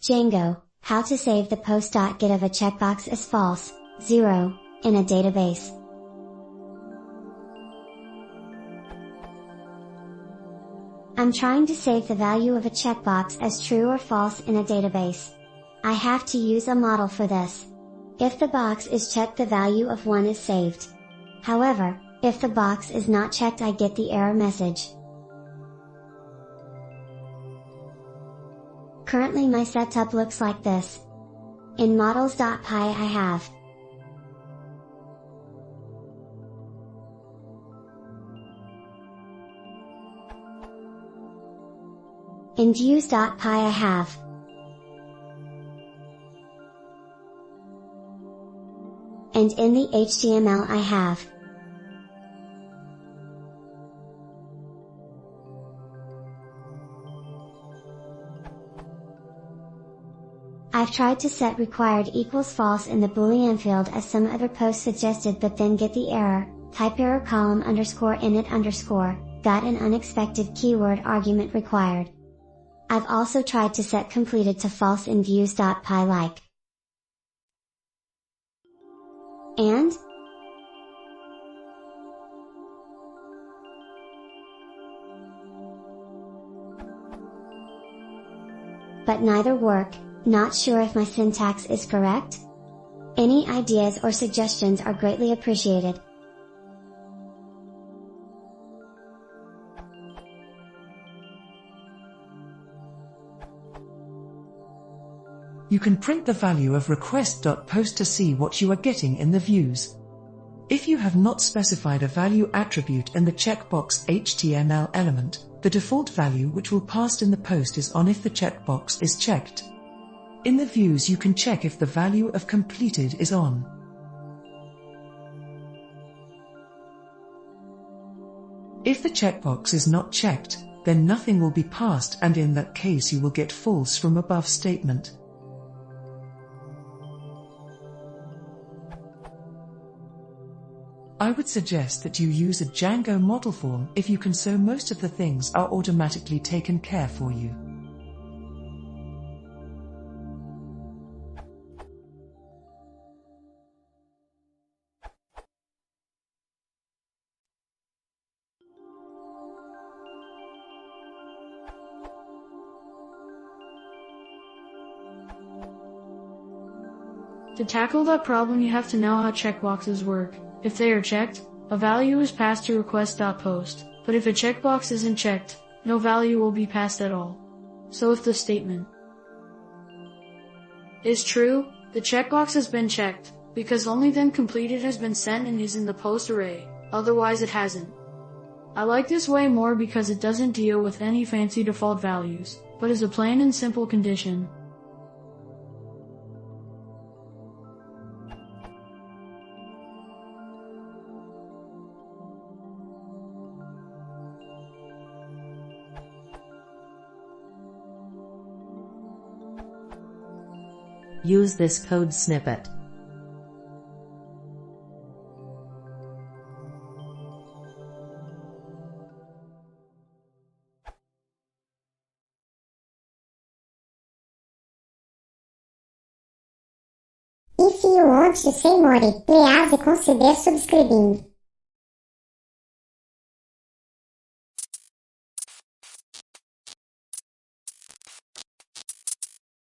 Django, how to save the POST.get of a checkbox as false, 0, in a database. I'm trying to save the value of a checkbox as true or false in a database. I have to use a model for this. If the box is checked, the value of 1 is saved. However, if the box is not checked, I get the error message. Currently my setup looks like this. In models.py I have in views.py I have and in the HTML I have I've tried to set required equals false in the boolean field as some other posts suggested, but then get the error, type error column underscore init underscore, got an unexpected keyword argument required. I've also tried to set completed to false in views.py like. And? But neither work. Not sure if my syntax is correct? Any ideas or suggestions are greatly appreciated. You can print the value of request.post to see what you are getting in the views. If you have not specified a value attribute in the checkbox HTML element, the default value which will pass in the post is on if the checkbox is checked. In the views you can check if the value of completed is on. If the checkbox is not checked, then nothing will be passed, and in that case you will get false from above statement. I would suggest that you use a Django model form if you can, so most of the things are automatically taken care for you. To tackle that problem, you have to know how checkboxes work. If they are checked, a value is passed to request.post, but if a checkbox isn't checked, no value will be passed at all. So if the statement is true, the checkbox has been checked, because only then completed has been sent and is in the post array, otherwise it hasn't. I like this way more because it doesn't deal with any fancy default values, but is a plain and simple condition. Use this code snippet. If you want to see more, please consider subscribing.